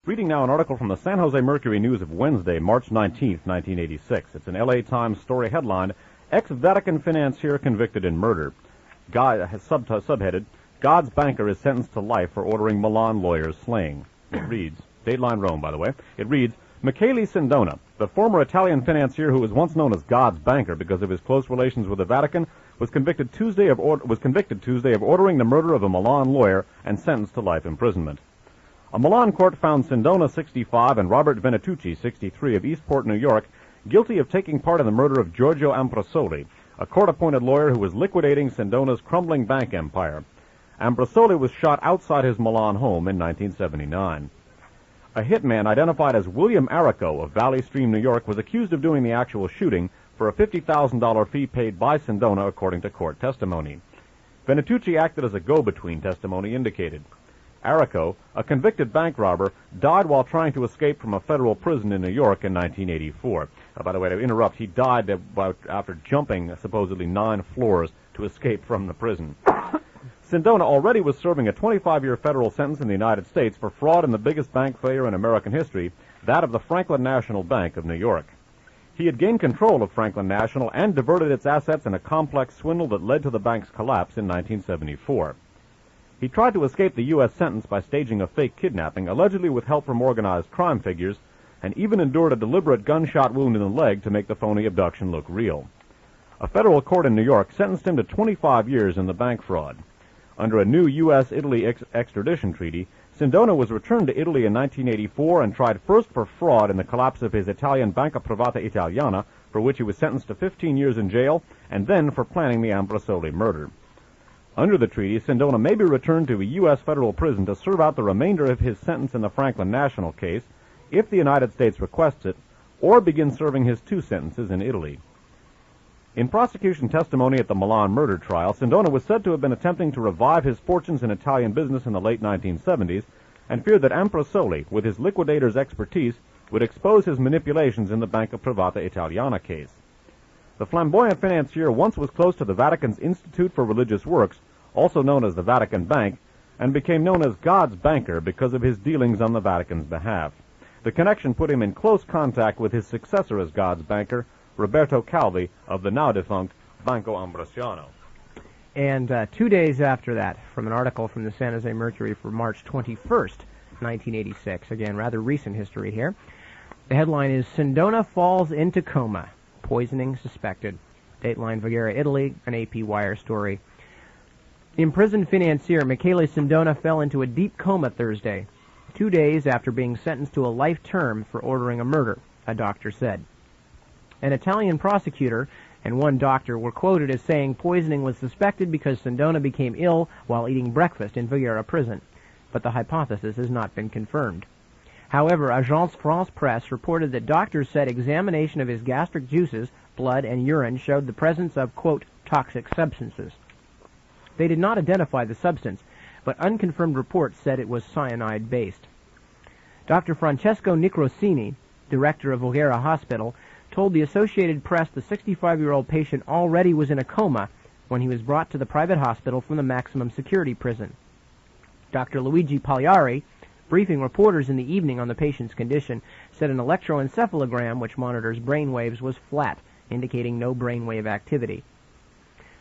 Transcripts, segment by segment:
Reading now an article from the San Jose Mercury News of Wednesday, March 19, 1986. It's an LA Times story headlined, Ex-Vatican Financier Convicted in Murder. Subheaded, God's Banker is Sentenced to Life for Ordering Milan Lawyer's Slaying. It reads, Dateline Rome, by the way, it reads, Michele Sindona, the former Italian financier who was once known as God's Banker because of his close relations with the Vatican, was convicted Tuesday of ordering the murder of a Milan lawyer and sentenced to life imprisonment. A Milan court found Sindona, 65, and Robert Venitucci, 63, of Eastport, New York, guilty of taking part in the murder of Giorgio Ambrosoli, a court-appointed lawyer who was liquidating Sindona's crumbling bank empire. Ambrosoli was shot outside his Milan home in 1979. A hitman identified as William Arrico of Valley Stream, New York, was accused of doing the actual shooting for a $50,000 fee paid by Sindona, according to court testimony. Venitucci acted as a go-between, testimony indicated. Arrico, a convicted bank robber, died while trying to escape from a federal prison in New York in 1984. By the way, to interrupt, he died after jumping supposedly 9 floors to escape from the prison. Sindona already was serving a 25-year federal sentence in the United States for fraud in the biggest bank failure in American history, that of the Franklin National Bank of New York. He had gained control of Franklin National and diverted its assets in a complex swindle that led to the bank's collapse in 1974. He tried to escape the U.S. sentence by staging a fake kidnapping, allegedly with help from organized crime figures, and even endured a deliberate gunshot wound in the leg to make the phony abduction look real. A federal court in New York sentenced him to 25 years in the bank fraud. Under a new U.S.-Italy extradition treaty, Sindona was returned to Italy in 1984 and tried first for fraud in the collapse of his Italian Banca Privata Italiana, for which he was sentenced to 15 years in jail, and then for planning the Ambrosoli murder. Under the treaty, Sindona may be returned to a U.S. federal prison to serve out the remainder of his sentence in the Franklin National case, if the United States requests it, or begin serving his 2 sentences in Italy. In prosecution testimony at the Milan murder trial, Sindona was said to have been attempting to revive his fortunes in Italian business in the late 1970s, and feared that Ambrosoli, with his liquidator's expertise, would expose his manipulations in the Banca Privata Italiana case. The flamboyant financier once was close to the Vatican's Institute for Religious Works, also known as the Vatican Bank, and became known as God's Banker because of his dealings on the Vatican's behalf. The connection put him in close contact with his successor as God's Banker, Roberto Calvi, of the now-defunct Banco Ambrosiano. And 2 days after that, from an article from the San Jose Mercury for March 21st, 1986, again, rather recent history here, the headline is, Sindona Falls into Coma, Poisoning Suspected. Dateline Voghera, Italy, an AP Wire story. Imprisoned financier Michele Sindona fell into a deep coma Thursday, 2 days after being sentenced to a life term for ordering a murder, a doctor said. An Italian prosecutor and one doctor were quoted as saying poisoning was suspected because Sindona became ill while eating breakfast in Voghera prison, but the hypothesis has not been confirmed. However, Agence France-Presse reported that doctors said examination of his gastric juices, blood, and urine showed the presence of, quote, toxic substances. They did not identify the substance, but unconfirmed reports said it was cyanide-based. Dr. Francesco Nicrosini, director of Voghera Hospital, told the Associated Press the 65-year-old patient already was in a coma when he was brought to the private hospital from the maximum security prison. Dr. Luigi Pagliari, briefing reporters in the evening on the patient's condition, said an electroencephalogram which monitors brain waves was flat, indicating no brainwave activity.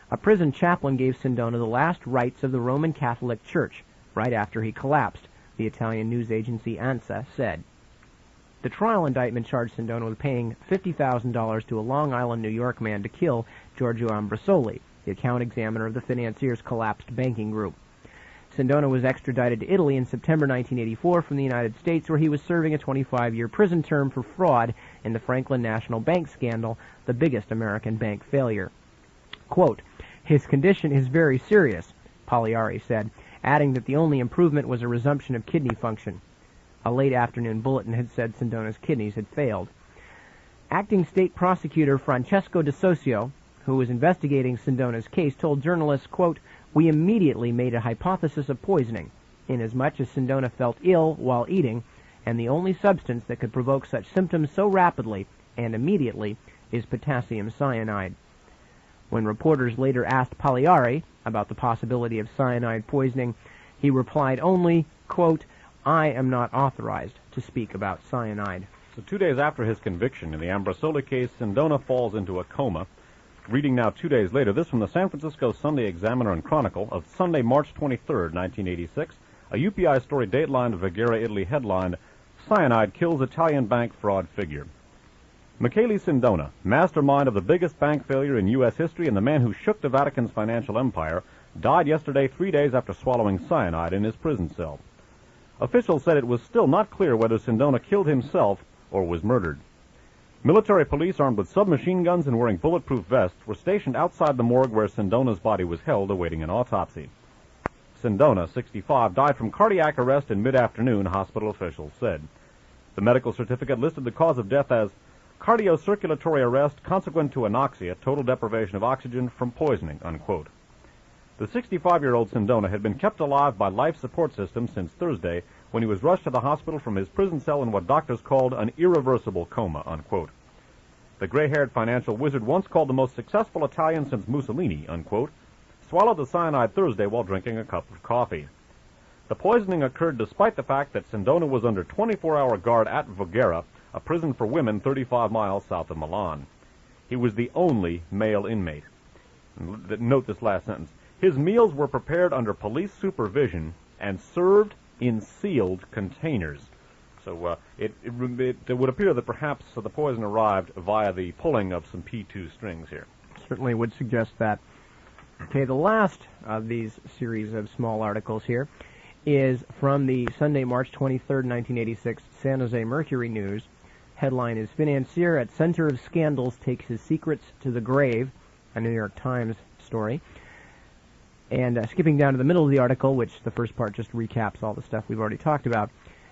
A prison chaplain gave Sindona the last rites of the Roman Catholic Church right after he collapsed, the Italian news agency ANSA said. The trial indictment charged Sindona with paying $50,000 to a Long Island, New York man to kill Giorgio Ambrosoli, the account examiner of the financier's collapsed banking group. Sindona was extradited to Italy in September 1984 from the United States, where he was serving a 25-year prison term for fraud in the Franklin National Bank scandal, the biggest American bank failure. Quote, his condition is very serious, Pagliari said, adding that the only improvement was a resumption of kidney function. A late afternoon bulletin had said Sindona's kidneys had failed. Acting State Prosecutor Francesco De Socio, who was investigating Sindona's case, told journalists, quote, we immediately made a hypothesis of poisoning, inasmuch as Sindona felt ill while eating, and the only substance that could provoke such symptoms so rapidly and immediately is potassium cyanide. When reporters later asked Pagliari about the possibility of cyanide poisoning, he replied only, quote, I am not authorized to speak about cyanide. So 2 days after his conviction in the Ambrosoli case, Sindona falls into a coma. Reading now 2 days later, this from the San Francisco Sunday Examiner and Chronicle of Sunday, March 23rd, 1986. A UPI story dateline Voghera, Italy headlined, Cyanide Kills Italian Bank Fraud Figure. Michele Sindona, mastermind of the biggest bank failure in U.S. history and the man who shook the Vatican's financial empire, died yesterday 3 days after swallowing cyanide in his prison cell. Officials said it was still not clear whether Sindona killed himself or was murdered. Military police armed with submachine guns and wearing bulletproof vests were stationed outside the morgue where Sindona's body was held awaiting an autopsy. Sindona, 65, died from cardiac arrest in mid-afternoon, hospital officials said. The medical certificate listed the cause of death as cardiocirculatory arrest consequent to anoxia, total deprivation of oxygen from poisoning, unquote. The 65-year-old Sindona had been kept alive by life support system since Thursday when he was rushed to the hospital from his prison cell in what doctors called an irreversible coma, unquote. The gray-haired financial wizard, once called the most successful Italian since Mussolini, unquote, swallowed the cyanide Thursday while drinking a cup of coffee. The poisoning occurred despite the fact that Sindona was under 24-hour guard at Voghera, a prison for women 35 miles south of Milan. He was the only male inmate. Note this last sentence. His meals were prepared under police supervision and served in sealed containers. So it would appear that perhaps the poison arrived via the pulling of some P2 strings here. Certainly would suggest that. Okay, the last of these series of small articles here is from the Sunday, March 23rd, 1986, San Jose Mercury News. Headline is, Financier at Center of Scandals Takes His Secrets to the Grave, a New York Times story. And skipping down to the middle of the article, which the first part just recaps all the stuff we've already talked about,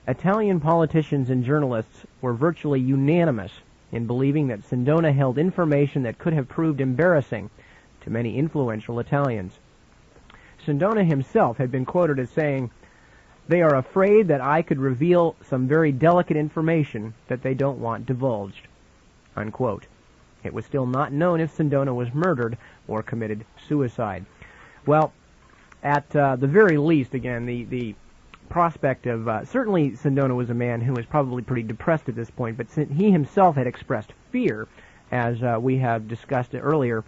Italian politicians and journalists were virtually unanimous in believing that Sindona held information that could have proved embarrassing to many influential Italians. Sindona himself had been quoted as saying, "They are afraid that I could reveal some very delicate information that they don't want divulged," unquote. It was still not known if Sindona was murdered or committed suicide. Well, at the very least, again, the prospect of certainly Sindona was a man who was probably pretty depressed at this point, but he himself had expressed fear, as we have discussed earlier,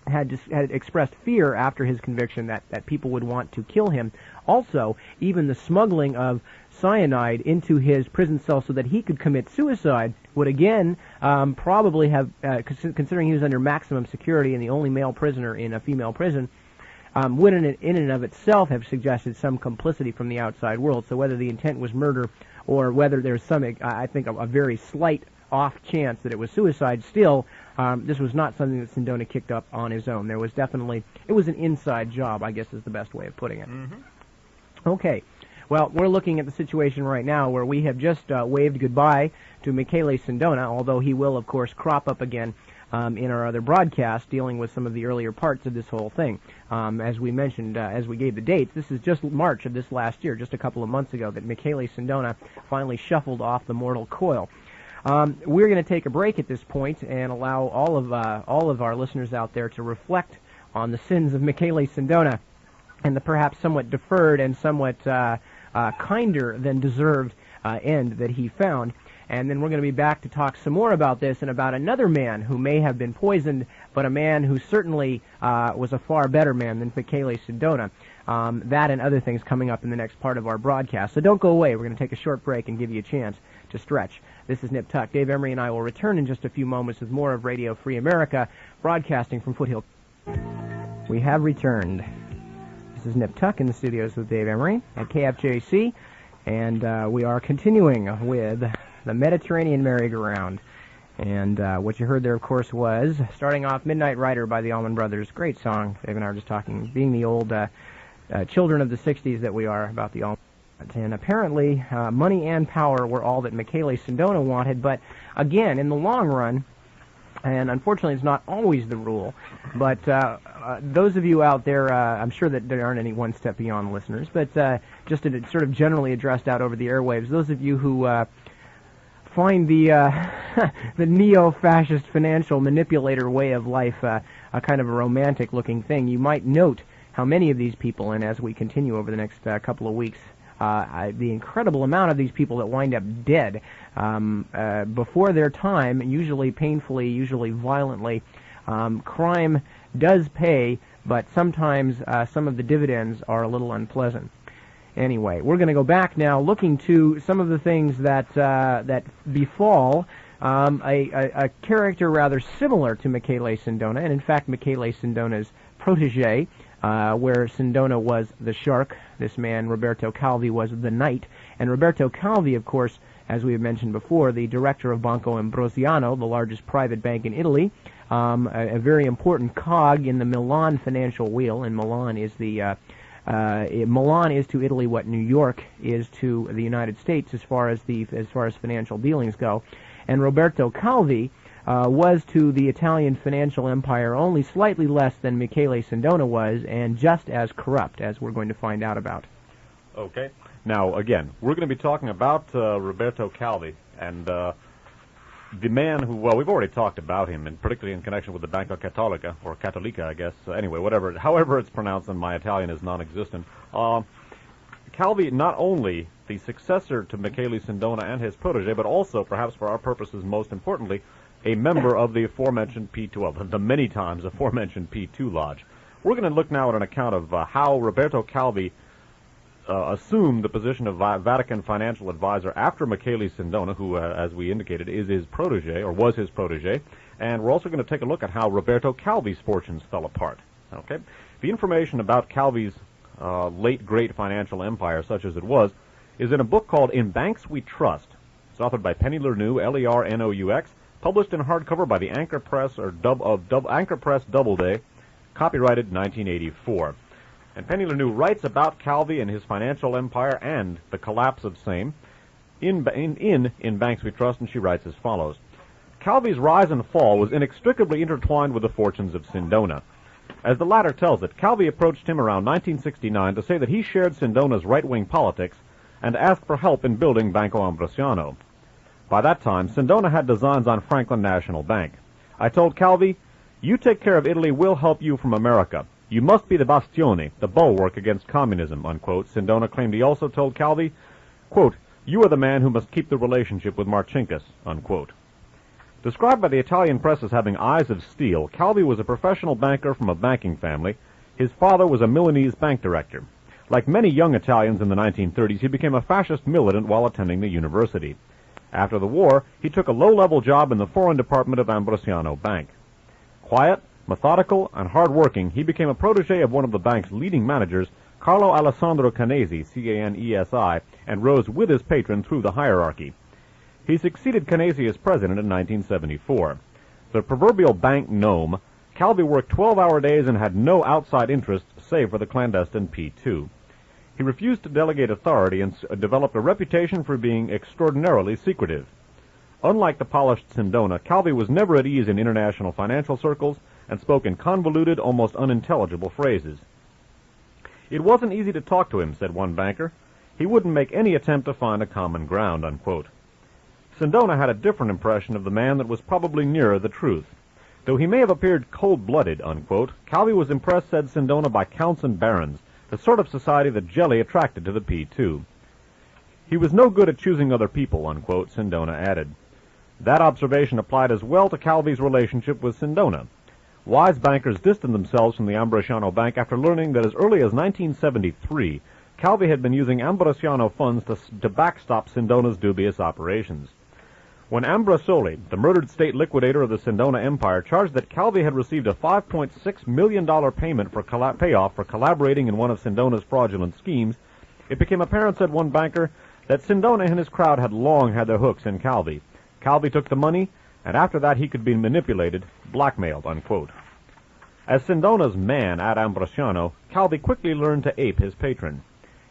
had expressed fear after his conviction that people would want to kill him. Also, even the smuggling of cyanide into his prison cell so that he could commit suicide would again probably have, considering he was under maximum security and the only male prisoner in a female prison, would in and of itself have suggested some complicity from the outside world. So whether the intent was murder or whether there's some, I think, a very slight off chance that it was suicide, still, this was not something that Sindona kicked up on his own. There was definitely, it was an inside job, I guess is the best way of putting it. Mm-hmm. Okay. Well, we're looking at the situation right now where we have just waved goodbye to Michele Sindona, although he will, of course, crop up again in our other broadcast dealing with some of the earlier parts of this whole thing. As we mentioned, as we gave the dates, this is just March of this last year, just a couple of months ago, that Michele Sindona finally shuffled off the mortal coil. We're going to take a break at this point and allow all of our listeners out there to reflect on the sins of Michele Sindona and the perhaps somewhat deferred and somewhat kinder than deserved end that he found. And then we're going to be back to talk some more about this and about another man who may have been poisoned, but a man who certainly was a far better man than Michele Sindona. That and other things coming up in the next part of our broadcast. So don't go away. We're going to take a short break and give you a chance to stretch. This is Nip Tuck. Dave Emory and I will return in just a few moments with more of Radio Free America, broadcasting from Foothill. We have returned. This is Nip Tuck in the studios with Dave Emory at KFJC, and we are continuing with the Mediterranean Merry-Go-Round. And what you heard there, of course, was starting off Midnight Rider by the Allman Brothers. Great song. Dave and I were just talking, being the old children of the 60s that we are, about the Allman Brothers. And apparently, money and power were all that Michele Sindona wanted. But again, in the long run, and unfortunately it's not always the rule, but those of you out there, I'm sure that there aren't any One Step Beyond listeners, but just to sort of generally addressed out over the airwaves, those of you who find the the neo-fascist financial manipulator way of life a kind of a romantic-looking thing, you might note how many of these people, and as we continue over the next couple of weeks the incredible amount of these people that wind up dead before their time, usually painfully, usually violently. Crime does pay, but sometimes some of the dividends are a little unpleasant. Anyway, we're going to go back now, looking to some of the things that that befall a character rather similar to Michele Sindona, and in fact Michele Sindona's protege, where Sindona was the shark. This man, Roberto Calvi, was the knight. And Roberto Calvi, of course, as we have mentioned before, the director of Banco Ambrosiano, the largest private bank in Italy, a very important cog in the Milan financial wheel. And Milan is the Milan is to Italy what New York is to the United States as far as financial dealings go. And Roberto Calvi was to the Italian financial empire only slightly less than Michele Sindona was, and just as corrupt, as we're going to find out about. Okay. Now, again, we're going to be talking about Roberto Calvi, and the man who, well, we've already talked about him, and particularly in connection with the Banca Cattolica, or Cattolica, I guess. Anyway, however it's pronounced, and my Italian is non-existent. Calvi, not only the successor to Michele Sindona and his protege, but also, perhaps for our purposes most importantly, a member of the aforementioned P2, the many times aforementioned P2 Lodge. We're going to look now at an account of how Roberto Calvi assumed the position of Vatican financial advisor after Michele Sindona, who, as we indicated, is his protege, or was his protege, and we're also going to take a look at how Roberto Calvi's fortunes fell apart. Okay, the information about Calvi's late great financial empire, such as it was, is in a book called In Banks We Trust. It's authored by Penny Lernoux, L-E-R-N-O-U-X, published in hardcover by the Anchor Press Anchor Press Doubleday, copyrighted 1984. And Penny Lernoux writes about Calvi and his financial empire and the collapse of same in Banks We Trust, and she writes as follows. Calvi's rise and fall was inextricably intertwined with the fortunes of Sindona. As the latter tells it, Calvi approached him around 1969 to say that he shared Sindona's right-wing politics and asked for help in building Banco Ambrosiano. By that time, Sindona had designs on Franklin National Bank. I told Calvi, "You take care of Italy, we'll help you from America. You must be the bastione, the bulwark against communism," unquote. Sindona claimed he also told Calvi, quote, "You are the man who must keep the relationship with Marcinkus," unquote. Described by the Italian press as having eyes of steel, Calvi was a professional banker from a banking family. His father was a Milanese bank director. Like many young Italians in the 1930s, he became a fascist militant while attending the university. After the war, he took a low-level job in the foreign department of Ambrosiano Bank. Quiet, methodical, and hard-working, he became a protege of one of the bank's leading managers, Carlo Alessandro Canesi, C-A-N-E-S-I, and rose with his patron through the hierarchy. He succeeded Canesi as president in 1974. The proverbial bank gnome, Calvi worked 12-hour days and had no outside interests save for the clandestine P2. He refused to delegate authority and developed a reputation for being extraordinarily secretive. Unlike the polished Sindona, Calvi was never at ease in international financial circles and spoke in convoluted, almost unintelligible phrases. "It wasn't easy to talk to him," said one banker. "He wouldn't make any attempt to find a common ground," unquote. Sindona had a different impression of the man that was probably nearer the truth. Though he may have appeared cold-blooded, unquote, Calvi was impressed, said Sindona, by counts and barons, the sort of society that Jelly attracted to the P2. He was no good at choosing other people, unquote, Sindona added. That observation applied as well to Calvi's relationship with Sindona. Wise bankers distanced themselves from the Ambrosiano Bank after learning that as early as 1973, Calvi had been using Ambrosiano funds to backstop Sindona's dubious operations. When Ambrosoli, the murdered state liquidator of the Sindona Empire, charged that Calvi had received a $5.6 million payment for payoff for collaborating in one of Sindona's fraudulent schemes, it became apparent, said one banker, that Sindona and his crowd had long had their hooks in Calvi. Calvi took the money, and after that he could be manipulated, blackmailed, unquote. As Sindona's man at Ambrosiano, Calvi quickly learned to ape his patron.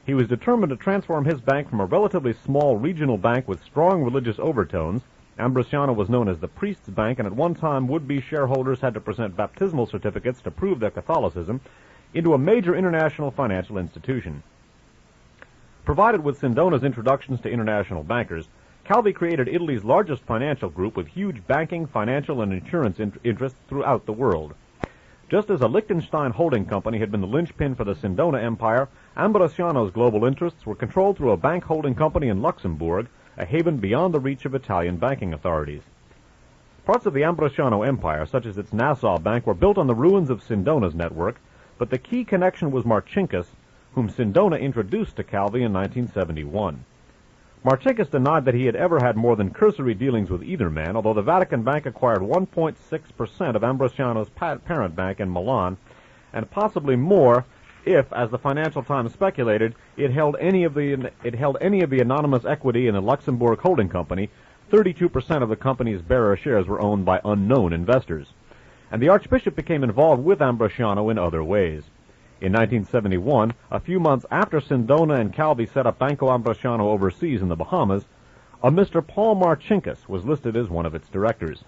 He was determined to transform his bank from a relatively small regional bank with strong religious overtones — Ambrosiano was known as the priest's bank, and at one time would-be shareholders had to present baptismal certificates to prove their Catholicism — into a major international financial institution. Provided with Sindona's introductions to international bankers, Calvi created Italy's largest financial group with huge banking, financial, and insurance interests throughout the world. Just as a Liechtenstein holding company had been the linchpin for the Sindona Empire, Ambrosiano's global interests were controlled through a bank holding company in Luxembourg, a haven beyond the reach of Italian banking authorities. Parts of the Ambrosiano Empire, such as its Nassau Bank, were built on the ruins of Sindona's network, but the key connection was Marcinkus, whom Sindona introduced to Calvi in 1971. Marcinkus denied that he had ever had more than cursory dealings with either man, although the Vatican Bank acquired 1.6% of Ambrosiano's parent bank in Milan, and possibly more if, as the Financial Times speculated, it held any of the anonymous equity in the Luxembourg holding company. 32% of the company's bearer shares were owned by unknown investors. And the Archbishop became involved with Ambrosiano in other ways. In 1971, a few months after Sindona and Calvi set up Banco Ambrosiano overseas in the Bahamas, a Mr. Paul Marcinkus was listed as one of its directors.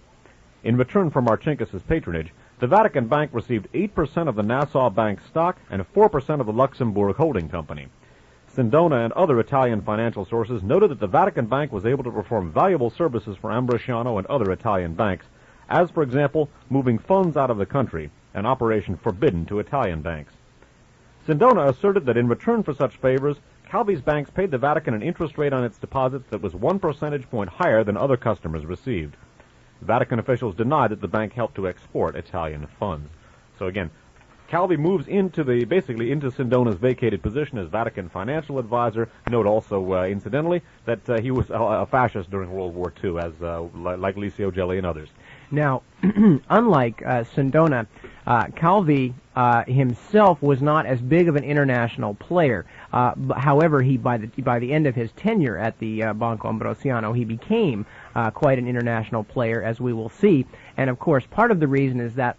In return for Marcinkus's patronage, the Vatican Bank received 8% of the Nassau Bank stock and 4% of the Luxembourg holding company. Sindona and other Italian financial sources noted that the Vatican Bank was able to perform valuable services for Ambrosiano and other Italian banks, as, for example, moving funds out of the country, an operation forbidden to Italian banks. Sindona asserted that in return for such favors, Calvi's banks paid the Vatican an interest rate on its deposits that was 1 percentage point higher than other customers received. Vatican officials denied that the bank helped to export Italian funds. So again, Calvi moves basically into Sindona's vacated position as Vatican financial advisor. Note also, incidentally, that he was a fascist during World War II, as like Licio Gelli and others. Now, unlike Sindona, Calvi himself was not as big of an international player. However, by the end of his tenure at the Banco Ambrosiano, he became quite an international player, as we will see. And of course, part of the reason is that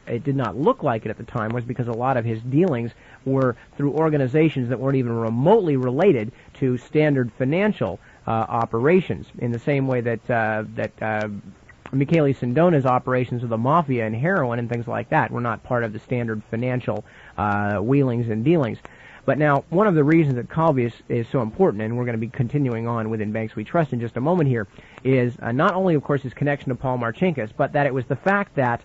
it did not look like it at the time was because a lot of his dealings were through organizations that weren't even remotely related to standard financial operations. In the same way that Michele Sindona's operations of the mafia and heroin and things like that were not part of the standard financial wheelings and dealings. But now, one of the reasons that Calvi is so important, and we're going to be continuing on within Banks We Trust in just a moment here, is not only, of course, his connection to Paul Marcinkus, but that it was the fact that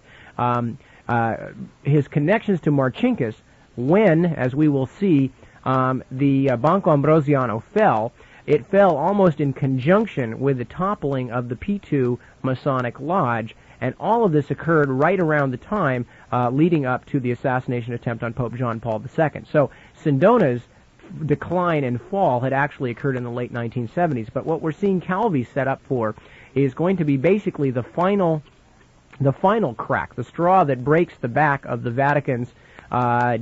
his connections to Marcinkus, when, as we will see, the Banco Ambrosiano fell, it fell almost in conjunction with the toppling of the P2 Masonic Lodge, and all of this occurred right around the time leading up to the assassination attempt on Pope John Paul II. So Sindona's decline and fall had actually occurred in the late 1970s, but what we're seeing Calvi set up for is going to be basically the final crack, the straw that breaks the back of the Vatican's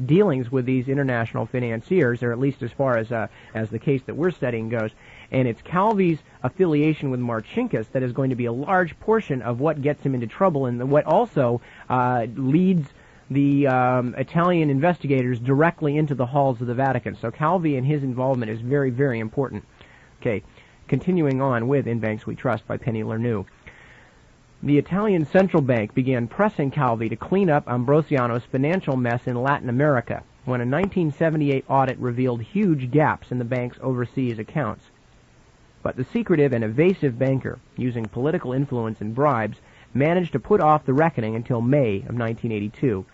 dealings with these international financiers, or at least as far as the case that we're studying goes. And it's Calvi's affiliation with Marcinkus that is going to be a large portion of what gets him into trouble, and what also leads the Italian investigators directly into the halls of the Vatican. So Calvi and his involvement is very, very important. Okay, continuing on with In Banks We Trust by Penny Lernoux. The Italian Central Bank began pressing Calvi to clean up Ambrosiano's financial mess in Latin America when a 1978 audit revealed huge gaps in the bank's overseas accounts. But the secretive and evasive banker, using political influence and bribes, managed to put off the reckoning until May of 1982.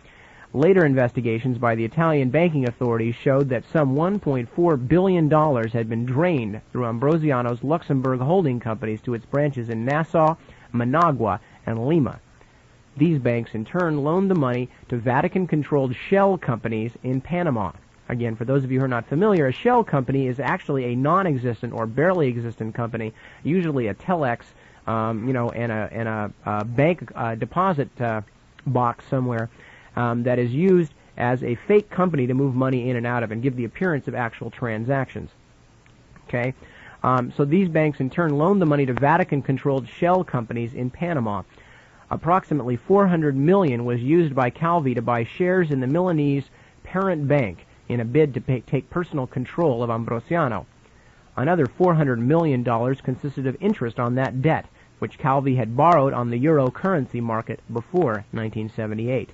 Later investigations by the Italian banking authorities showed that some $1.4 billion had been drained through Ambrosiano's Luxembourg holding companies to its branches in Nassau, Managua, and Lima. These banks in turn loaned the money to Vatican-controlled shell companies in Panama. Again, for those of you who are not familiar, a shell company is actually a non-existent or barely existent company, usually a telex, and a bank deposit box somewhere that is used as a fake company to move money in and out of and give the appearance of actual transactions. Okay, so these banks in turn loaned the money to Vatican-controlled shell companies in Panama. Approximately $400 million was used by Calvi to buy shares in the Milanese parent bank in a bid to take personal control of Ambrosiano. Another $400 million consisted of interest on that debt, which Calvi had borrowed on the euro currency market before 1978.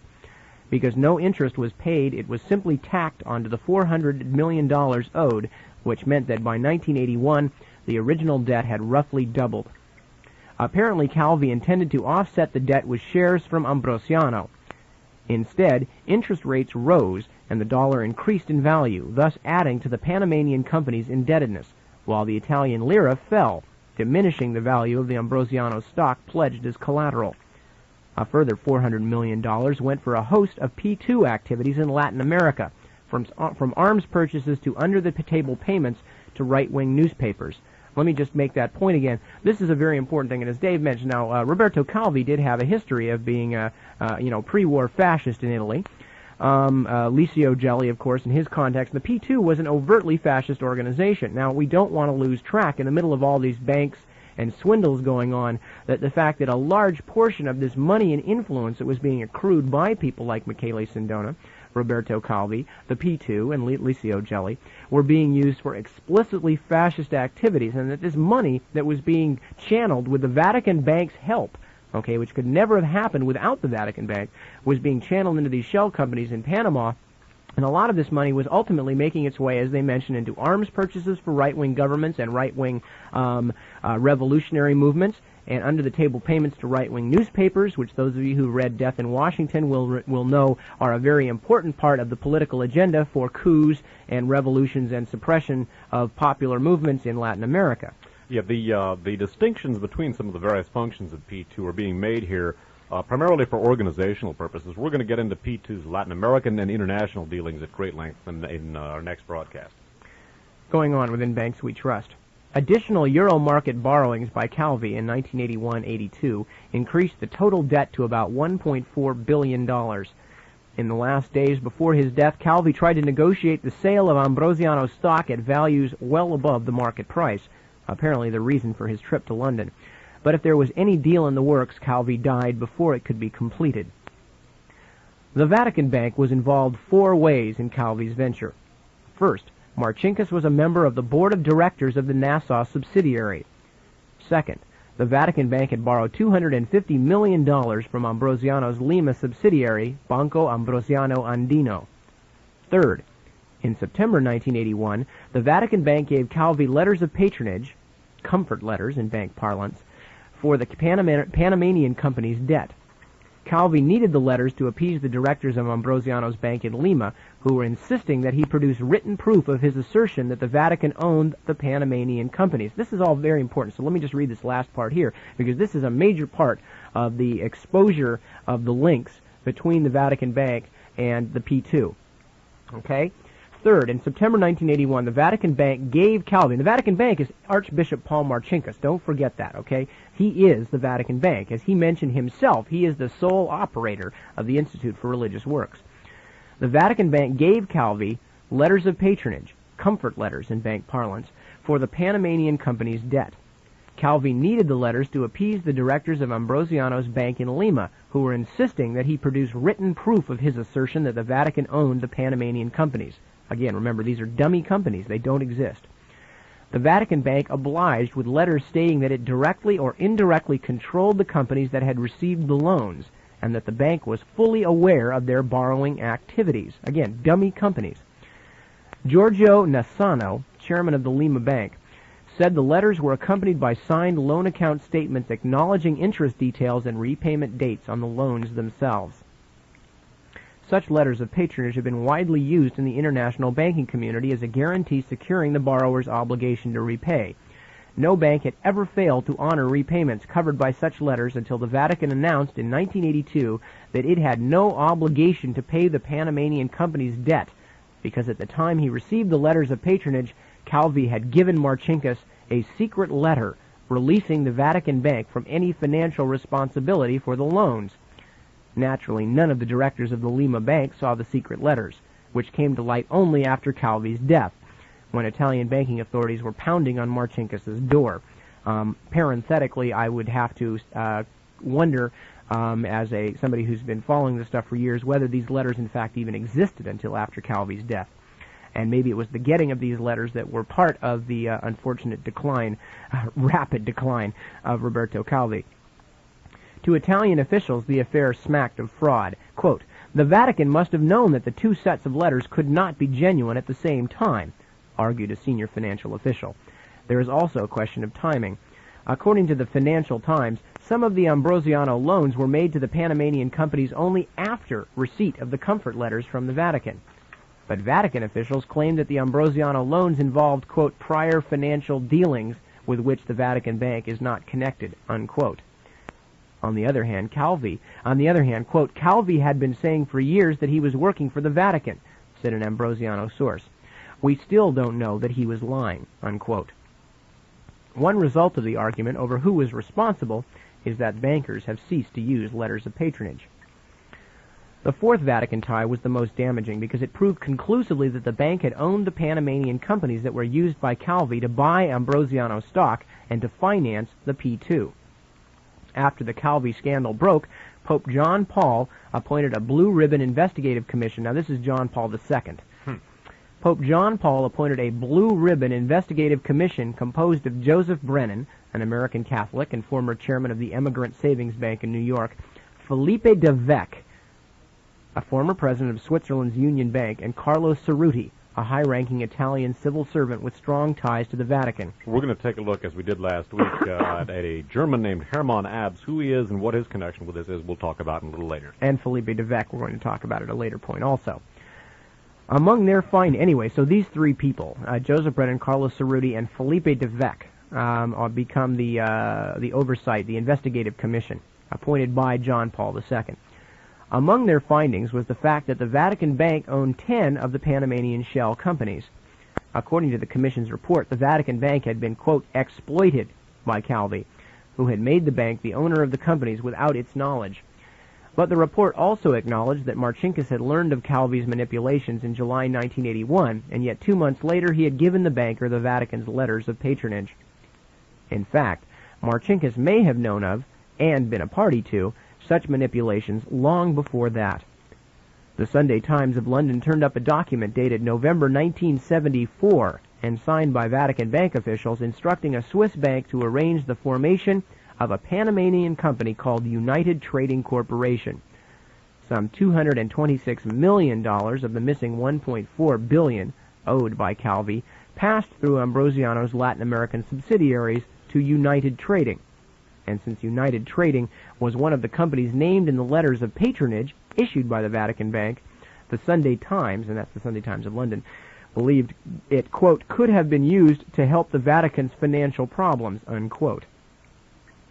Because no interest was paid, it was simply tacked onto the $400 million owed, which meant that by 1981, the original debt had roughly doubled. Apparently, Calvi intended to offset the debt with shares from Ambrosiano. Instead, interest rates rose and the dollar increased in value, thus adding to the Panamanian company's indebtedness, while the Italian lira fell, diminishing the value of the Ambrosiano stock pledged as collateral. A further $400 million went for a host of P2 activities in Latin America, from arms purchases to under-the-table payments to right-wing newspapers. Let me just make that point again. This is a very important thing, and as Dave mentioned, now Roberto Calvi did have a history of being pre-war fascist in Italy. Licio Gelli, of course, in his context, the P2 was an overtly fascist organization. Now, we don't want to lose track in the middle of all these banks and swindles going on, that the fact that a large portion of this money and influence that was being accrued by people like Michele Sindona, Roberto Calvi, the P2, and Licio Gelli were being used for explicitly fascist activities, and that this money that was being channeled with the Vatican Bank's help, okay, which could never have happened without the Vatican Bank, was being channeled into these shell companies in Panama, and a lot of this money was ultimately making its way, as they mentioned, into arms purchases for right-wing governments and right-wing revolutionary movements, and under-the-table payments to right-wing newspapers, which those of you who read Death in Washington will know are a very important part of the political agenda for coups and revolutions and suppression of popular movements in Latin America. Yeah, the distinctions between some of the various functions of P2 are being made here primarily for organizational purposes. We're going to get into P2's Latin American and international dealings at great length in our next broadcast. Going on within banks we trust. Additional euro market borrowings by Calvi in 1981-82 increased the total debt to about $1.4 billion. In the last days before his death, Calvi tried to negotiate the sale of Ambrosiano stock at values well above the market price, apparently the reason for his trip to London. But if there was any deal in the works, Calvi died before it could be completed. The Vatican Bank was involved 4 ways in Calvi's venture. First, Marcinkus was a member of the board of directors of the Nassau subsidiary. Second, the Vatican Bank had borrowed $250 million from Ambrosiano's Lima subsidiary, Banco Ambrosiano Andino. Third, in September 1981, the Vatican Bank gave Calvi letters of patronage, comfort letters in bank parlance, for the Panamanian company's debt. Calvi needed the letters to appease the directors of Ambrosiano's bank in Lima, who were insisting that he produce written proof of his assertion that the Vatican owned the Panamanian companies. This is all very important, so let me just read this last part here, because this is a major part of the exposure of the links between the Vatican Bank and the P2. Okay? Third, in September 1981, the Vatican Bank gave Calvi, and the Vatican Bank is Archbishop Paul Marcinkus. Don't forget that, okay? He is the Vatican Bank. As he mentioned himself, he is the sole operator of the Institute for Religious Works. The Vatican Bank gave Calvi letters of patronage, comfort letters in bank parlance, for the Panamanian company's debt. Calvi needed the letters to appease the directors of Ambrosiano's bank in Lima, who were insisting that he produce written proof of his assertion that the Vatican owned the Panamanian companies. Again, remember, these are dummy companies. They don't exist. The Vatican Bank obliged with letters stating that it directly or indirectly controlled the companies that had received the loans, and that the bank was fully aware of their borrowing activities. Again, dummy companies. Giorgio Nassano, chairman of the Lima Bank, said the letters were accompanied by signed loan account statements acknowledging interest details and repayment dates on the loans themselves. Such letters of patronage have been widely used in the international banking community as a guarantee securing the borrower's obligation to repay. No bank had ever failed to honor repayments covered by such letters until the Vatican announced in 1982 that it had no obligation to pay the Panamanian company's debt, because at the time he received the letters of patronage, Calvi had given Marcinkus a secret letter releasing the Vatican Bank from any financial responsibility for the loans. Naturally, none of the directors of the Lima Bank saw the secret letters, which came to light only after Calvi's death, when Italian banking authorities were pounding on Marcinkus's door. Parenthetically, I would have to wonder, as somebody who's been following this stuff for years, whether these letters in fact even existed until after Calvi's death. And maybe it was the getting of these letters that were part of the unfortunate decline, rapid decline of Roberto Calvi. To Italian officials, the affair smacked of fraud. Quote, "The Vatican must have known that the 2 sets of letters could not be genuine at the same time," argued a senior financial official. There is also a question of timing. According to the Financial Times, Some of the Ambrosiano loans were made to the Panamanian companies only after receipt of the comfort letters from the Vatican. But Vatican officials claimed that the Ambrosiano loans involved, quote, prior financial dealings with which the Vatican Bank is not connected, unquote. On the other hand, quote, Calvi had been saying for years that he was working for the Vatican, said an Ambrosiano source. We still don't know that he was lying, unquote. One result of the argument over who was responsible is that bankers have ceased to use letters of patronage. The fourth Vatican tie was the most damaging because it proved conclusively that the bank had owned the Panamanian companies that were used by Calvi to buy Ambrosiano stock and to finance the P2. After the Calvi scandal broke, Pope John Paul appointed a Blue Ribbon Investigative Commission. Now this is John Paul II. Pope John Paul appointed a Blue Ribbon Investigative Commission composed of Joseph Brennan, an American Catholic and former chairman of the Emigrant Savings Bank in New York, Felipe de Vec, a former president of Switzerland's Union Bank, and Carlo Cerruti, a high-ranking Italian civil servant with strong ties to the Vatican. We're going to take a look, as we did last week, at a German named Hermann Abs. Who he is and what his connection with this is, we'll talk about in a little later. And Felipe de Vec, we're going to talk about at a later point also. Among their anyway, so these three people, Joseph Brennan, Carlo Cerruti, and Felipe de Vec, become the oversight, the investigative commission, appointed by John Paul II. Among their findings was the fact that the Vatican Bank owned 10 of the Panamanian shell companies. According to the Commission's report, the Vatican Bank had been, quote, exploited by Calvi, who had made the bank the owner of the companies without its knowledge. But the report also acknowledged that Marcinkus had learned of Calvi's manipulations in July 1981, and yet 2 months later he had given the banker the Vatican's letters of patronage. In fact, Marcinkus may have known of, and been a party to, such manipulations long before that. The Sunday Times of London turned up a document dated November 1974 and signed by Vatican Bank officials instructing a Swiss bank to arrange the formation of a Panamanian company called United Trading Corporation. Some $226 million of the missing $1.4 billion owed by Calvi passed through Ambrosiano's Latin American subsidiaries to United Trading. And since United Trading was one of the companies named in the letters of patronage issued by the Vatican Bank, the Sunday Times, and that's the Sunday Times of London, believed it, quote, could have been used to help the Vatican's financial problems, unquote.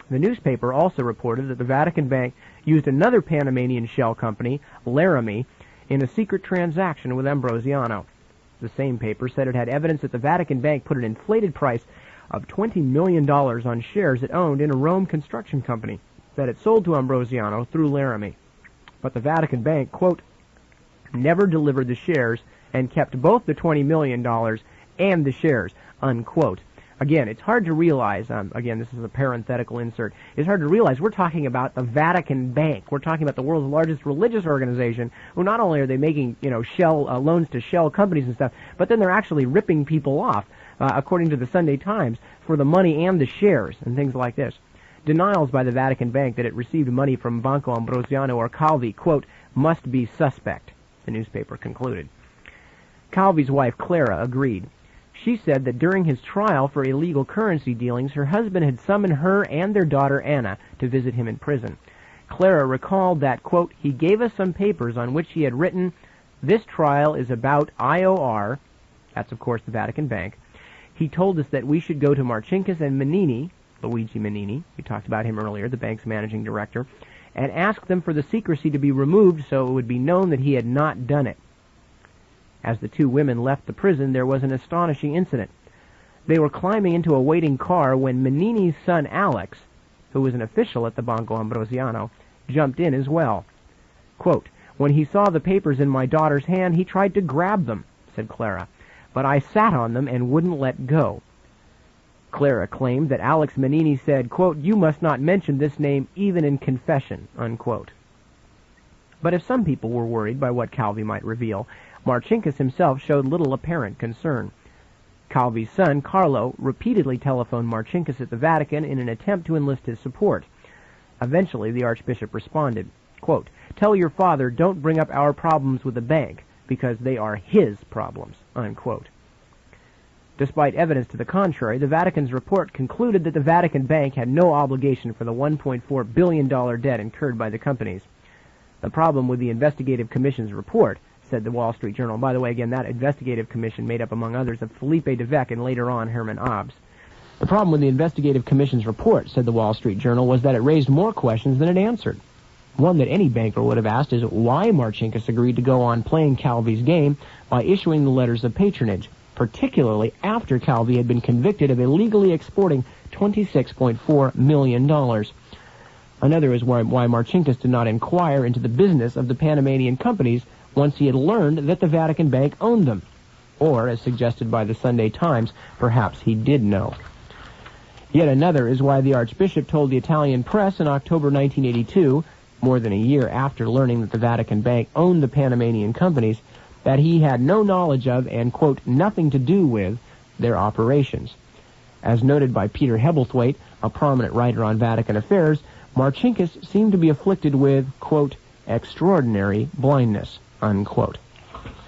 The newspaper also reported that the Vatican Bank used another Panamanian shell company, Laramie, in a secret transaction with Ambrosiano. The same paper said it had evidence that the Vatican Bank put an inflated price of $20 million on shares it owned in a Rome construction company that it sold to Ambrosiano through Laramie. But the Vatican Bank, quote, never delivered the shares and kept both the $20 million and the shares, unquote. Again, it's hard to realize, again, this is a parenthetical insert, it's hard to realize we're talking about the Vatican Bank. We're talking about the world's largest religious organization, who not only are they making, shell loans to shell companies and stuff, but then they're actually ripping people off, according to the Sunday Times, for the money and the shares and things like this. Denials by the Vatican Bank that it received money from Banco Ambrosiano or Calvi, quote, must be suspect, the newspaper concluded. Calvi's wife, Clara, agreed. She said that during his trial for illegal currency dealings, her husband had summoned her and their daughter Anna to visit him in prison. Clara recalled that, quote, he gave us some papers on which he had written, this trial is about IOR, that's of course the Vatican Bank. He told us that we should go to Marcinkus and Manini, Luigi Manini, we talked about him earlier, the bank's managing director, and ask them for the secrecy to be removed so it would be known that he had not done it. As the two women left the prison, there was an astonishing incident. They were climbing into a waiting car when Manini's son Alex, who was an official at the Banco Ambrosiano, jumped in as well. Quote, when he saw the papers in my daughter's hand, he tried to grab them, said Clara, but I sat on them and wouldn't let go. Clara claimed that Alex Manini said, quote, you must not mention this name even in confession, unquote. But if some people were worried by what Calvi might reveal, Marcinkus himself showed little apparent concern. Calvi's son, Carlo, repeatedly telephoned Marcinkus at the Vatican in an attempt to enlist his support. Eventually, the Archbishop responded, quote, tell your father don't bring up our problems with the bank, because they are his problems, unquote. Despite evidence to the contrary, the Vatican's report concluded that the Vatican Bank had no obligation for the $1.4 billion debt incurred by the companies. The problem with the investigative commission's report, said the Wall Street Journal. By the way, again, that investigative commission made up, among others, of Felipe de Vec and later on Herman Obbs. The problem with the investigative commission's report, said the Wall Street Journal, was that it raised more questions than it answered. One that any banker would have asked is why Marcinkus agreed to go on playing Calvi's game by issuing the letters of patronage, particularly after Calvi had been convicted of illegally exporting $26.4 million. Another is why Marcinkus did not inquire into the business of the Panamanian companies once he had learned that the Vatican Bank owned them. Or, as suggested by the Sunday Times, perhaps he did know. Yet another is why the Archbishop told the Italian press in October 1982, more than a year after learning that the Vatican Bank owned the Panamanian companies, that he had no knowledge of and, quote, nothing to do with their operations. As noted by Peter Hebblethwaite, a prominent writer on Vatican affairs, Marcinkus seemed to be afflicted with, quote, extraordinary blindness, unquote.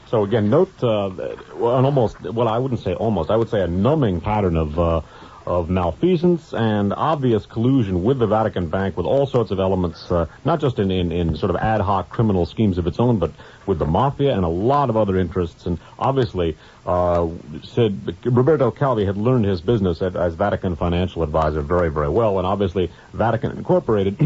So again, note I wouldn't say almost, I would say a numbing pattern of malfeasance and obvious collusion with the Vatican Bank, with all sorts of elements, not just in sort of ad hoc criminal schemes of its own, but with the mafia and a lot of other interests. And obviously, said Roberto Calvi had learned his business as Vatican financial advisor very, very well, and obviously Vatican Incorporated,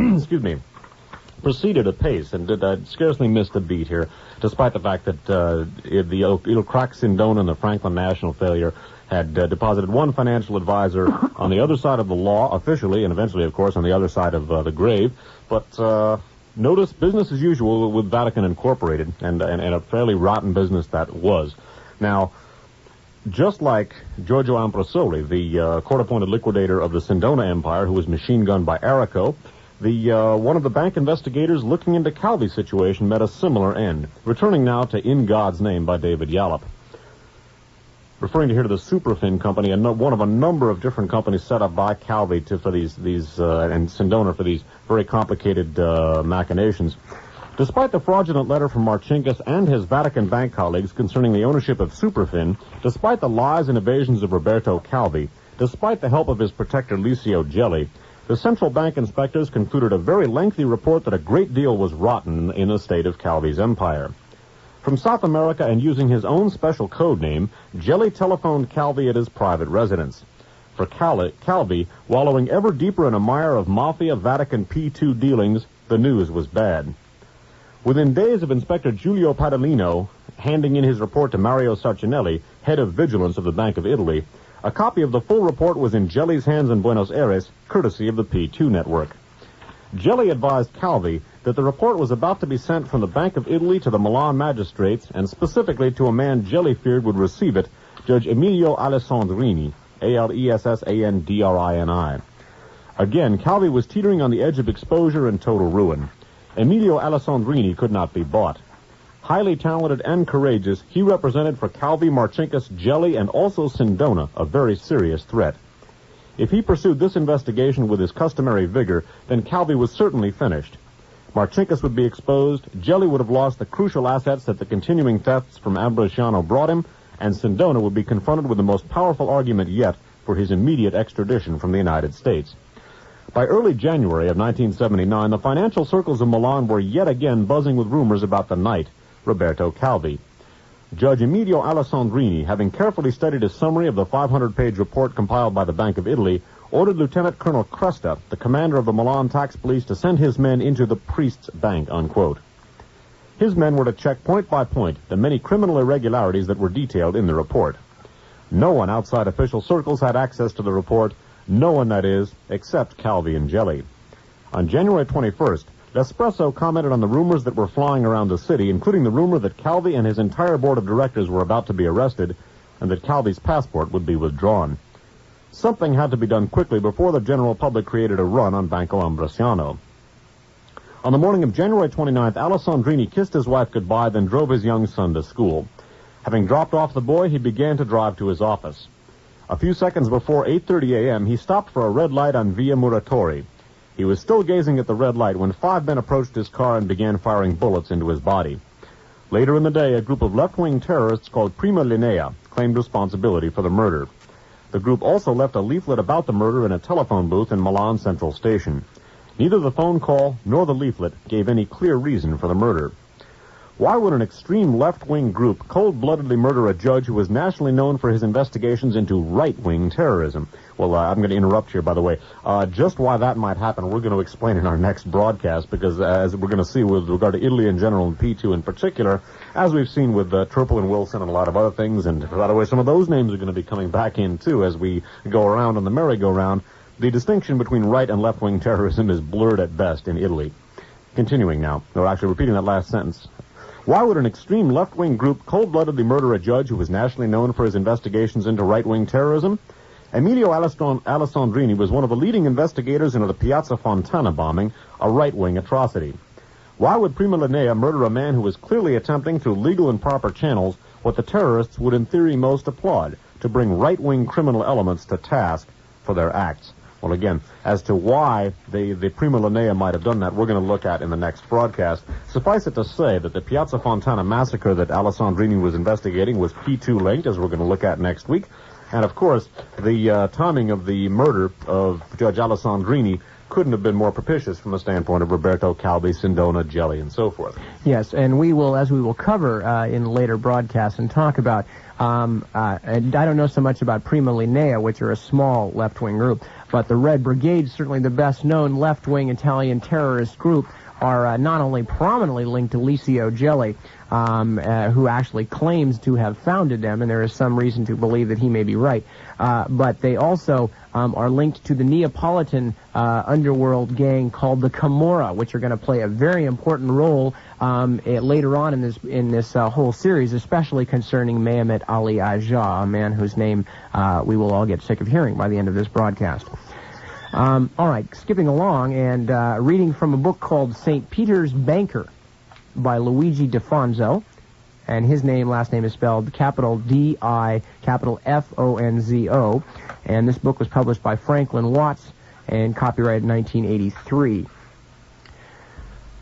proceeded apace and scarcely missed a beat here, despite the fact that the Il Crack Sindona and the Franklin National failure had deposited one financial advisor on the other side of the law, officially, and eventually, of course, on the other side of the grave. But notice business as usual with Vatican Incorporated, and a fairly rotten business that was. Now, just like Giorgio Ambrosoli, the court-appointed liquidator of the Sindona Empire, who was machine-gunned by Arrico, one of the bank investigators looking into Calvi's situation met a similar end. Returning now to In God's Name by David Yallop. Referring to the Superfin company, and one of a number of different companies set up by Calvi for these and Sindona for these very complicated machinations. Despite the fraudulent letter from Marcinkus and his Vatican Bank colleagues concerning the ownership of Superfin, despite the lies and evasions of Roberto Calvi, despite the help of his protector Licio Gelli, the central bank inspectors concluded a very lengthy report that a great deal was rotten in the state of Calvi's empire. From South America and using his own special code name, Gelli telephoned Calvi at his private residence. For Calvi, wallowing ever deeper in a mire of Mafia Vatican P2 dealings, the news was bad. Within days of Inspector Giulio Padalino handing in his report to Mario Sarcinelli, head of vigilance of the Bank of Italy, a copy of the full report was in Gelli's hands in Buenos Aires, courtesy of the P2 network. Gelli advised Calvi that the report was about to be sent from the Bank of Italy to the Milan magistrates, and specifically to a man Gelli feared would receive it, Judge Emilio Alessandrini, Alessandrini. Again, Calvi was teetering on the edge of exposure and total ruin. Emilio Alessandrini could not be bought. Highly talented and courageous, he represented for Calvi, Marcinkus, Gelli, and also Sindona a very serious threat. If he pursued this investigation with his customary vigor, then Calvi was certainly finished. Marcinkus would be exposed, Gelli would have lost the crucial assets that the continuing thefts from Ambrosiano brought him, and Sindona would be confronted with the most powerful argument yet for his immediate extradition from the United States. By early January of 1979, the financial circles of Milan were yet again buzzing with rumors about the knight, Roberto Calvi. Judge Emilio Alessandrini, having carefully studied a summary of the 500-page report compiled by the Bank of Italy, ordered Lieutenant Colonel Cresta, the commander of the Milan tax police, to send his men into the priest's bank, unquote. His men were to check point by point the many criminal irregularities that were detailed in the report. No one outside official circles had access to the report, no one, that is, except Calvi and Gelli. On January 21st, L'Espresso commented on the rumors that were flying around the city, including the rumor that Calvi and his entire board of directors were about to be arrested, and that Calvi's passport would be withdrawn. Something had to be done quickly before the general public created a run on Banco Ambrosiano. On the morning of January 29th, Alessandrini kissed his wife goodbye, then drove his young son to school. Having dropped off the boy, he began to drive to his office. A few seconds before 8:30 a.m., he stopped for a red light on Via Muratori. He was still gazing at the red light when 5 men approached his car and began firing bullets into his body. Later in the day, a group of left-wing terrorists called Prima Linea claimed responsibility for the murder. The group also left a leaflet about the murder in a telephone booth in Milan Central Station. Neither the phone call nor the leaflet gave any clear reason for the murder. Why would an extreme left-wing group cold-bloodedly murder a judge who was nationally known for his investigations into right-wing terrorism? Well, I'm going to interrupt here, by the way. Just why that might happen, we're going to explain in our next broadcast, because as we're going to see with regard to Italy in general and P2 in particular, as we've seen with Turple and Wilson and a lot of other things, and by the way, some of those names are going to be coming back in, too, as we go around on the merry-go-round. The distinction between right and left-wing terrorism is blurred at best in Italy. Continuing now, or actually repeating that last sentence. Why would an extreme left-wing group cold-bloodedly murder a judge who was nationally known for his investigations into right-wing terrorism? Emilio Alessandrini was one of the leading investigators into the Piazza Fontana bombing, a right-wing atrocity. Why would Prima Linea murder a man who was clearly attempting, through legal and proper channels, what the terrorists would in theory most applaud, to bring right-wing criminal elements to task for their acts? Well, again, as to why the Prima Linea might have done that, we're going to look at in the next broadcast. Suffice it to say that the Piazza Fontana massacre that Alessandrini was investigating was P2 linked, as we're going to look at next week. And, of course, the timing of the murder of Judge Alessandrini couldn't have been more propitious from the standpoint of Roberto Calvi, Sindona, Jelly, and so forth. Yes, and we will cover in later broadcasts and talk about, and I don't know so much about Prima Linea, which are a small left-wing group, but the Red Brigade, certainly the best-known left-wing Italian terrorist group, are not only prominently linked to Licio Gelli, who actually claims to have founded them, and there is some reason to believe that he may be right, but they also are linked to the Neapolitan underworld gang called the Camorra, which are going to play a very important role later on in this whole series, especially concerning Mehmet Ali Aja, a man whose name we will all get sick of hearing by the end of this broadcast. All right, skipping along and reading from a book called St. Peter's Banker by Luigi Defonzo, and his last name is spelled capital D-I, capital F-O-N-Z-O, and this book was published by Franklin Watts and copyrighted 1983.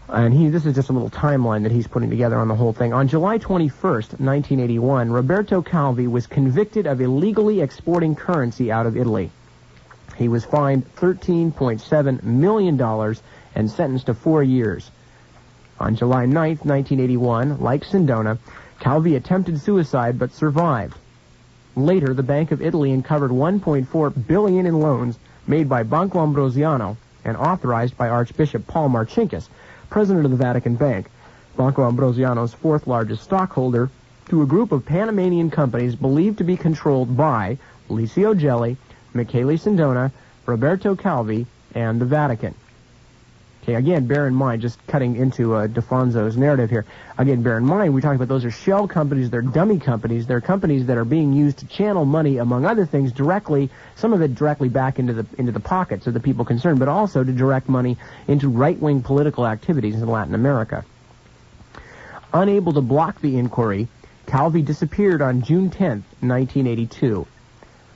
And this is just a little timeline that he's putting together on the whole thing. On July 21st, 1981, Roberto Calvi was convicted of illegally exporting currency out of Italy. He was fined $13.7 million and sentenced to 4 years. On July 9th, 1981, like Sindona, Calvi attempted suicide but survived. Later, the Bank of Italy uncovered $1.4 billion in loans made by Banco Ambrosiano and authorized by Archbishop Paul Marcinkus, president of the Vatican Bank, Banco Ambrosiano's fourth largest stockholder, to a group of Panamanian companies believed to be controlled by Licio Gelli, Michele Sindona, Roberto Calvi, and the Vatican. Okay, again, bear in mind, just cutting into Defonzo's narrative here, again, bear in mind, we talked about those are shell companies, they're dummy companies, they're companies that are being used to channel money, among other things, directly, some of it directly back into the pockets of the people concerned, but also to direct money into right-wing political activities in Latin America. Unable to block the inquiry, Calvi disappeared on June 10th, 1982.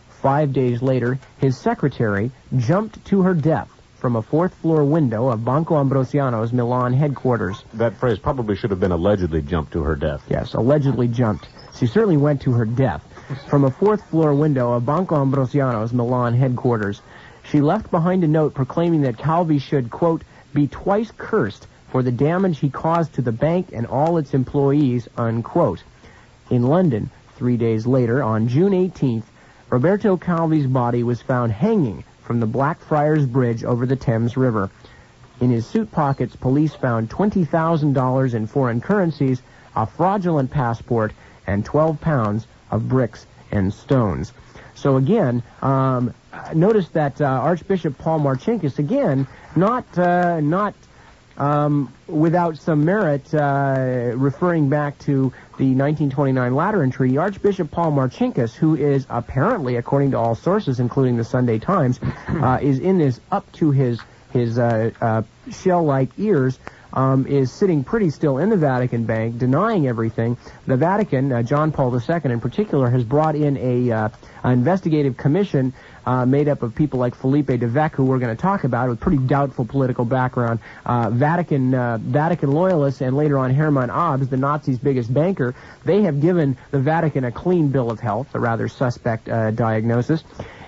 5 days later, his secretary jumped to her death from a fourth-floor window of Banco Ambrosiano's Milan headquarters. That phrase probably should have been allegedly jumped to her death. Yes, allegedly jumped. She certainly went to her death from a fourth-floor window of Banco Ambrosiano's Milan headquarters. She left behind a note proclaiming that Calvi should, quote, be twice cursed for the damage he caused to the bank and all its employees, unquote. In London, 3 days later, on June 18th, Roberto Calvi's body was found hanging from the Blackfriars Bridge over the Thames River. In his suit pockets, police found $20,000 in foreign currencies, a fraudulent passport, and 12 pounds of bricks and stones. So again, notice that Archbishop Paul Marcinkus, again, not without some merit, referring back to the 1929 Lateran Treaty, Archbishop Paul Marcinkus, who is apparently, according to all sources, including the Sunday Times, is in this up to his shell-like ears is sitting pretty still in the Vatican bank, denying everything. The Vatican, John Paul II in particular, has brought in an investigative commission made up of people like Felipe de Vec, who we're going to talk about, with pretty doubtful political background, Vatican loyalists, and later on Hermann Abs, the Nazis' biggest banker. They have given the Vatican a clean bill of health, a rather suspect diagnosis.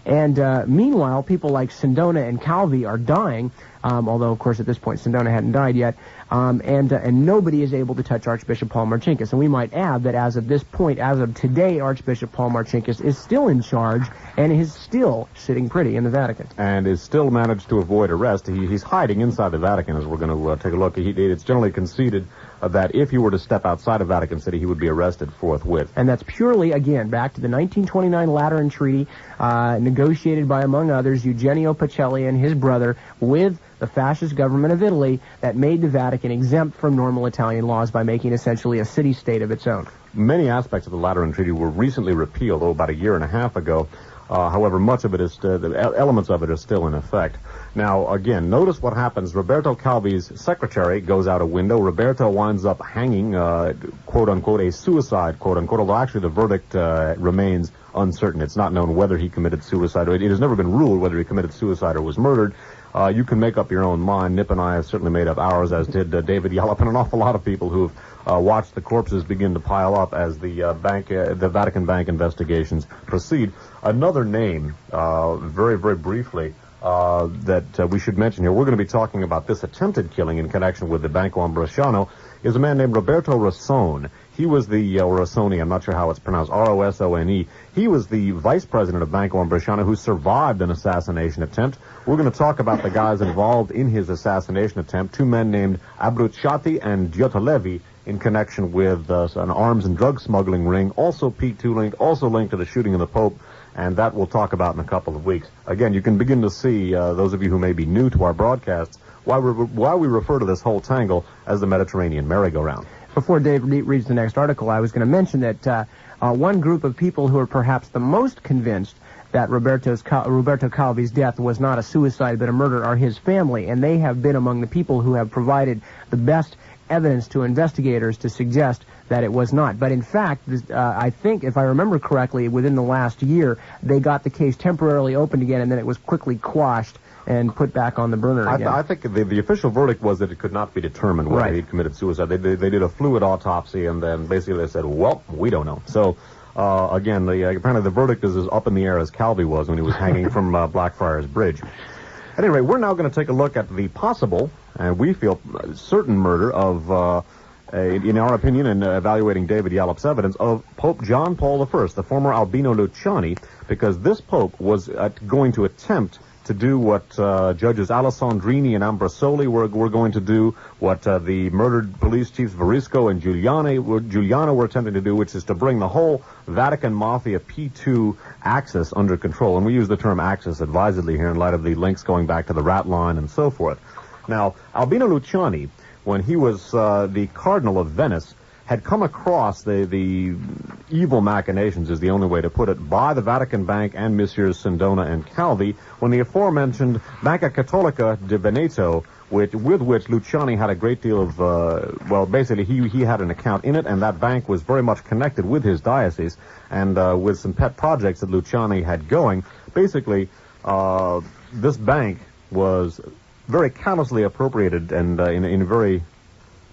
And meanwhile, people like Sindona and Calvi are dying, although, of course, at this point, Sindona hadn't died yet, and nobody is able to touch Archbishop Paul Marcinkus. And we might add that as of this point, as of today, Archbishop Paul Marcinkus is still in charge and is still sitting pretty in the Vatican. And is still managed to avoid arrest. He's hiding inside the Vatican, as we're going to take a look. It's generally conceded that if he were to step outside of Vatican City, he would be arrested forthwith. And that's purely, again, back to the 1929 Lateran Treaty, negotiated by, among others, Eugenio Pacelli and his brother with the fascist government of Italy, that made the Vatican exempt from normal Italian laws by making essentially a city-state of its own. Many aspects of the Lateran Treaty were recently repealed, about a year and a half ago. However, much of it is elements of it are still in effect. Now, again, notice what happens. Roberto Calvi's secretary goes out a window. Roberto winds up hanging, quote-unquote, a suicide, quote-unquote, although actually the verdict remains uncertain. It's not known whether he committed suicide. It has never been ruled whether he committed suicide or was murdered. You can make up your own mind. Nip and I have certainly made up ours, as did David Yallop and an awful lot of people who've watched the corpses begin to pile up as the Vatican Bank investigations proceed. Another name, very, very briefly, that we should mention here, we're going to be talking about this attempted killing in connection with the Banco Ambrosiano, is a man named Roberto Rossone. He was the, or Rossoni, I'm not sure how it's pronounced, R-O-S-O-N-E. He was the vice president of Banco Ambrosiano who survived an assassination attempt. We're going to talk about the guys involved in his assassination attempt, two men named Abruzzati and Giotto Levi, in connection with an arms and drug smuggling ring, also P2 linked, also linked to the shooting of the Pope, and that we'll talk about in a couple of weeks. Again, you can begin to see, those of you who may be new to our broadcasts, why we refer to this whole tangle as the Mediterranean merry-go-round. Before Dave reads the next article, I was going to mention that one group of people who are perhaps the most convinced that Roberto Calvi's death was not a suicide but a murder are his family, and they have been among the people who have provided the best evidence to investigators to suggest that it was not. But in fact, I think, if I remember correctly, within the last year, they got the case temporarily opened again, and then it was quickly quashed and put back on the burner again. I think the official verdict was that it could not be determined whether he'd committed suicide. They did a fluid autopsy, and then basically they said, well, we don't know. So, again, apparently the verdict is as up in the air as Calvi was when he was hanging from Blackfriars Bridge. At any rate, we're now going to take a look at the possible, and we feel certain murder of, in our opinion, and evaluating David Yallop's evidence, of Pope John Paul I, the former Albino Luciani, because this pope was going to attempt to do what Judges Alessandrini and Ambrosoli were going to do, what the murdered police chiefs Varisco and Giuliano were attempting to do, which is to bring the whole Vatican Mafia P2 axis under control. And we use the term axis advisedly here in light of the links going back to the rat line and so forth. Now, Albino Luciani, when he was the Cardinal of Venice, had come across the evil machinations, is the only way to put it, by the Vatican Bank and Messieurs Sindona and Calvi, when the aforementioned Banca Cattolica di Veneto, with which Luciani had a great deal of, basically he had an account in it, and that bank was very much connected with his diocese, and with some pet projects that Luciani had going. Basically, this bank was very callously appropriated and in a very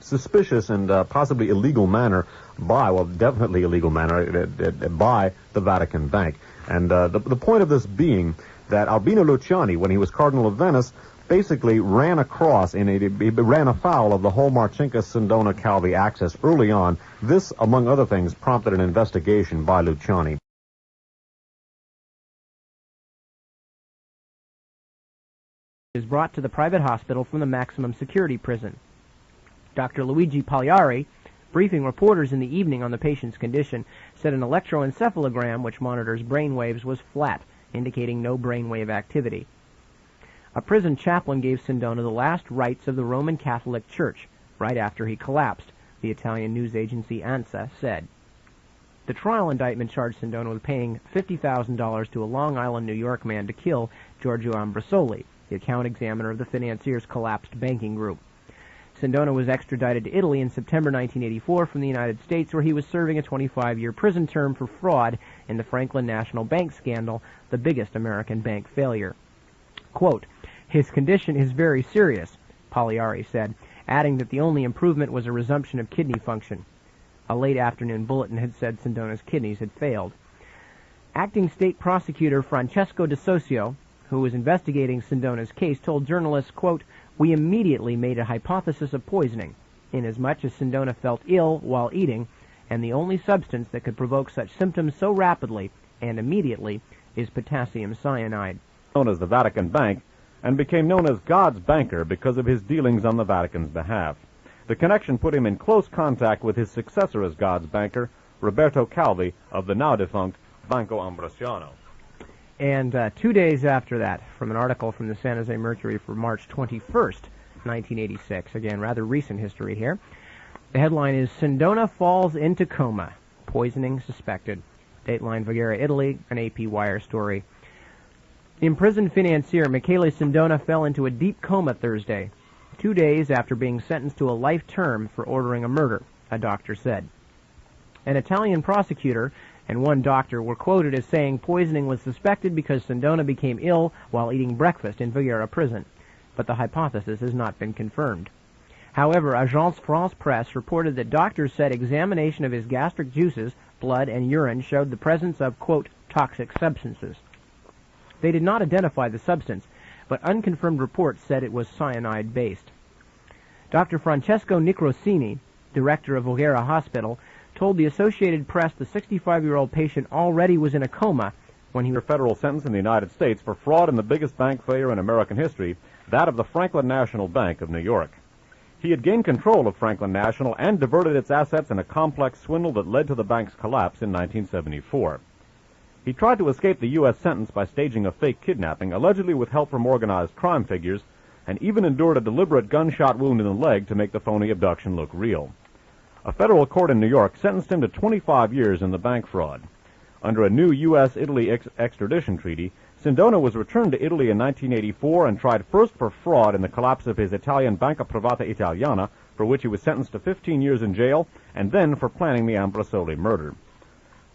suspicious and possibly illegal manner definitely illegal manner by the Vatican Bank. And the point of this being that Albino Luciani, when he was Cardinal of Venice, basically ran across, he ran afoul of the whole Marcinkus-Sindona-Calvi axis early on. This, among other things, prompted an investigation by Luciani. Is brought to the private hospital from the maximum security prison. Dr. Luigi Pagliari, briefing reporters in the evening on the patient's condition, said an electroencephalogram, which monitors brain waves, was flat, indicating no brainwave activity. A prison chaplain gave Sindona the last rites of the Roman Catholic Church, right after he collapsed, the Italian news agency ANSA said. The trial indictment charged Sindona with paying $50,000 to a Long Island, New York man to kill Giorgio Ambrosoli, the account examiner of the financier's collapsed banking group. Sindona was extradited to Italy in September 1984 from the United States, where he was serving a 25-year prison term for fraud in the Franklin National Bank scandal, the biggest American bank failure. Quote, "His condition is very serious," Pagliari said, adding that the only improvement was a resumption of kidney function. A late afternoon bulletin had said Sindona's kidneys had failed. Acting State Prosecutor Francesco De Socio, who was investigating Sindona's case, told journalists, quote, "We immediately made a hypothesis of poisoning, inasmuch as Sindona felt ill while eating, and the only substance that could provoke such symptoms so rapidly and immediately is potassium cyanide." Known as the Vatican Bank, and became known as God's banker because of his dealings on the Vatican's behalf. The connection put him in close contact with his successor as God's banker, Roberto Calvi, of the now-defunct Banco Ambrosiano. And 2 days after that, from an article from the San Jose Mercury for March 21st, 1986, again, rather recent history here, the headline is Sindona Falls into Coma, Poisoning Suspected. Dateline Voghera, Italy, an AP Wire story. Imprisoned financier Michele Sindona fell into a deep coma Thursday, 2 days after being sentenced to a life term for ordering a murder, a doctor said. An Italian prosecutor and one doctor were quoted as saying poisoning was suspected because Sindona became ill while eating breakfast in Voghera prison, but the hypothesis has not been confirmed. However, Agence France-Presse reported that doctors said examination of his gastric juices, blood, and urine showed the presence of, quote, toxic substances. They did not identify the substance, but unconfirmed reports said it was cyanide-based. Dr. Francesco Nicrosini, director of Voghera Hospital, told the Associated Press the 65-year-old patient already was in a coma when he was Federal sentence in the United States for fraud in the biggest bank failure in American history, that of the Franklin National Bank of New York. He had gained control of Franklin National and diverted its assets in a complex swindle that led to the bank's collapse in 1974. He tried to escape the U.S. sentence by staging a fake kidnapping, allegedly with help from organized crime figures, and even endured a deliberate gunshot wound in the leg to make the phony abduction look real. A federal court in New York sentenced him to 25 years in the bank fraud. Under a new U.S.-Italy extradition treaty, Sindona was returned to Italy in 1984 and tried first for fraud in the collapse of his Italian Banca Privata Italiana, for which he was sentenced to 15 years in jail, and then for planning the Ambrosoli murder.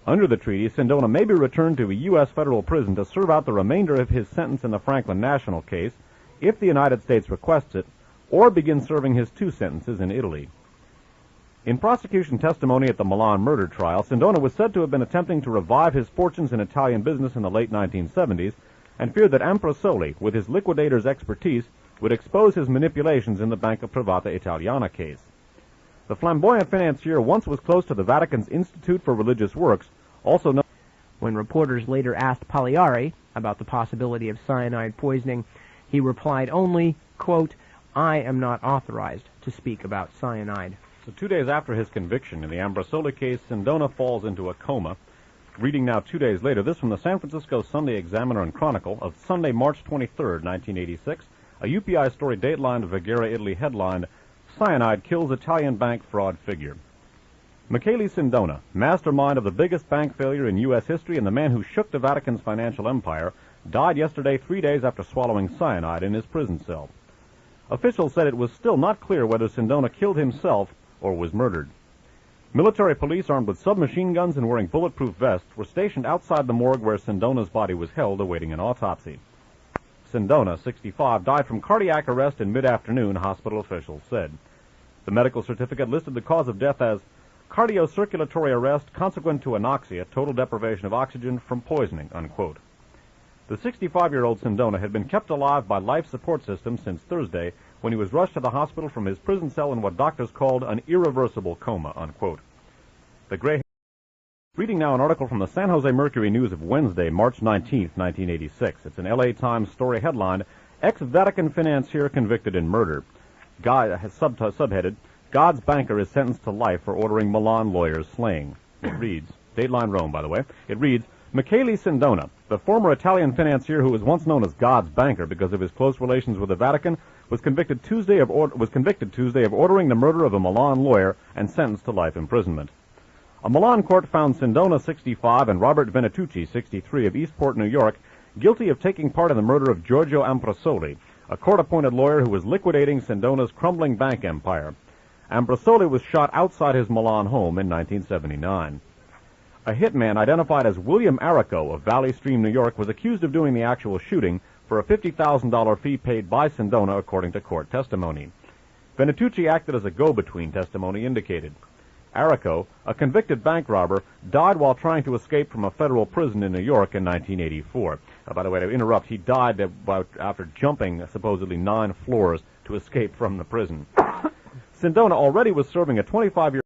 Under the treaty, Sindona may be returned to a U.S. federal prison to serve out the remainder of his sentence in the Franklin National case, if the United States requests it, or begin serving his 2 sentences in Italy. In prosecution testimony at the Milan murder trial, Sindona was said to have been attempting to revive his fortunes in Italian business in the late 1970s, and feared that Ambrosoli, with his liquidator's expertise, would expose his manipulations in the Banca Privata Italiana case. The flamboyant financier once was close to the Vatican's Institute for Religious Works, also known. When reporters later asked Pagliari about the possibility of cyanide poisoning, he replied only, quote, "I am not authorized to speak about cyanide." So 2 days after his conviction in the Ambrosoli case, Sindona falls into a coma. Reading now 2 days later, this from the San Francisco Sunday Examiner and Chronicle of Sunday, March 23, 1986, a UPI story dateline of Voghera, Italy headlined, Cyanide Kills Italian Bank Fraud Figure. Michele Sindona, mastermind of the biggest bank failure in U.S. history and the man who shook the Vatican's financial empire, died yesterday 3 days after swallowing cyanide in his prison cell. Officials said it was still not clear whether Sindona killed himself or was murdered. Military police armed with submachine guns and wearing bulletproof vests were stationed outside the morgue where Sindona's body was held awaiting an autopsy. Sindona, 65, died from cardiac arrest in mid-afternoon, hospital officials said. The medical certificate listed the cause of death as cardiocirculatory arrest consequent to anoxia, total deprivation of oxygen from poisoning, unquote. The 65-year-old Sindona had been kept alive by life support systems since Thursday when he was rushed to the hospital from his prison cell in what doctors called an irreversible coma, unquote. The gray... Reading now an article from the San Jose Mercury News of Wednesday, March 19, 1986. It's an L.A. Times story headlined, Ex-Vatican Financier Convicted in Murder. Subheaded, God's Banker is sentenced to life for ordering Milan lawyers slaying. It reads, Dateline Rome, by the way, it reads, Michele Sindona, the former Italian financier who was once known as God's Banker because of his close relations with the Vatican, was convicted Tuesday of ordering the murder of a Milan lawyer and sentenced to life imprisonment. A Milan court found Sindona, 65, and Robert Venetucci, 63, of Eastport, New York, guilty of taking part in the murder of Giorgio Ambrosoli, a court-appointed lawyer who was liquidating Sindona's crumbling bank empire. Ambrosoli was shot outside his Milan home in 1979. A hitman identified as William Arrico of Valley Stream, New York, was accused of doing the actual shooting for a $50,000 fee paid by Sindona, according to court testimony. Venitucci acted as a go-between, testimony indicated. Arrico, a convicted bank robber, died while trying to escape from a federal prison in New York in 1984. By the way, to interrupt, he died after jumping supposedly 9 floors to escape from the prison. Sindona already was serving a 25-year